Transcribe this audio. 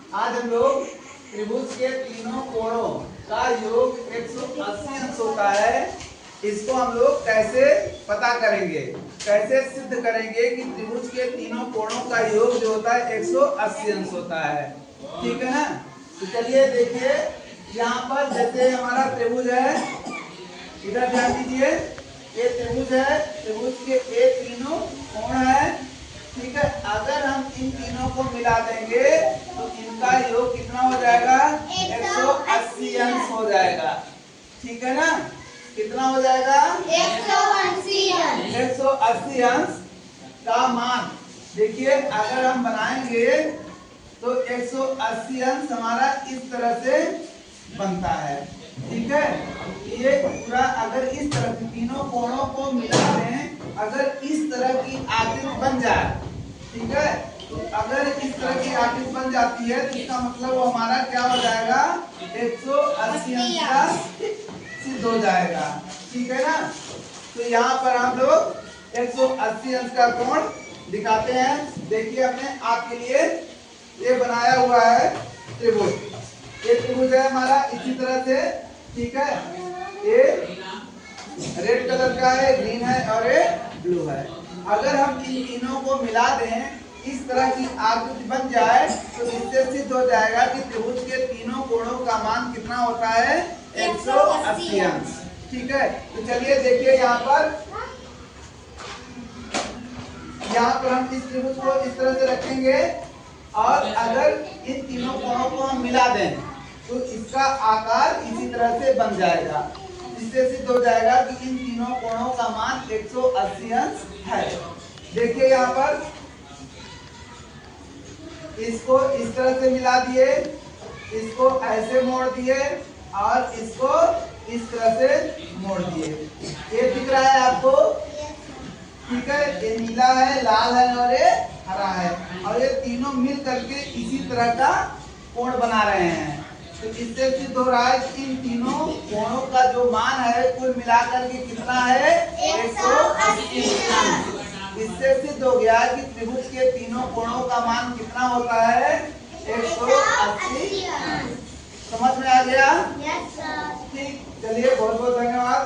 आज हम लोग त्रिभुज के तीनों कोणों का योग 180 अंश होता है। इसको हम लोग कैसे पता करेंगे, कैसे सिद्ध करेंगे कि त्रिभुज के तीनों कोणों का योग जो होता है 180 अंश होता है। ठीक है ना। तो चलिए देखिए, यहाँ पर जैसे हमारा त्रिभुज है, इधर ध्यान दीजिए, ये त्रिभुज है, त्रिभुज के ये तीनों कोण है। ठीक है, अगर हम इन तीनों को मिला देंगे तो इनका योग कितना हो जाएगा? 180 अंश हो जाएगा। ठीक है ना। कितना हो जाएगा? 180 अंश का मान। देखिए, अगर हम बनाएंगे तो 180 अंश हमारा इस तरह से बनता है। ठीक है, ये पूरा अगर इस तरह की तीनों कोणों को मिला दें, अगर इस तरह की आकृति बन जाए, ठीक है, तो अगर इस तरह की आकृति बन जाती है तो इसका मतलब वो हमारा क्या हो जाएगा? 180 अंश का सिद्ध हो जाएगा। ठीक है ना। तो यहाँ पर हम लोग 180 अंश का कोण दिखाते हैं। देखिए, हमने आपके लिए ये बनाया हुआ है त्रिभुज। ये त्रिभुज है हमारा इसी तरह से। ठीक है, ये रेड कलर का है, ग्रीन है और ये ब्लू है। अगर हम इन तीनों को मिला दें, इस तरह की आकृति बन जाए, तो इससे सिद्ध हो जाएगा कि त्रिभुज के तीनों कोणों का मान कितना होता है? 180 अंश। ठीक है, तो चलिए देखिए, यहाँ पर हम इस त्रिभुज को इस तरह से रखेंगे और अगर इन तीनों कोणों को हम मिला दें तो इसका आकार इसी तरह से बन जाएगा। इससे सिद्ध हो जाएगा कि इन तीनों कोणों का मान 180 अंश है। देखिए, यहाँ पर इसको इस तरह से मिला दिए, इसको ऐसे मोड़ दिए और इसको इस तरह से मोड़ दिए। ये दिख रहा है आपको? ठीक है, ये नीला है, लाल है और ये हरा है, और ये तीनों मिल करके इसी तरह का कोण बना रहे हैं। तो इससे सिद्ध हो रहा है कि इन तीनों कोणों का जो मान है कुल मिलाकर के कितना है? 180 अंश। इससे सिद्ध हो गया कि त्रिभुज के तीनों कोणों का मान कितना होता है? 180 अंश। समझ में आ गया? ठीक, चलिए, बहुत बहुत धन्यवाद।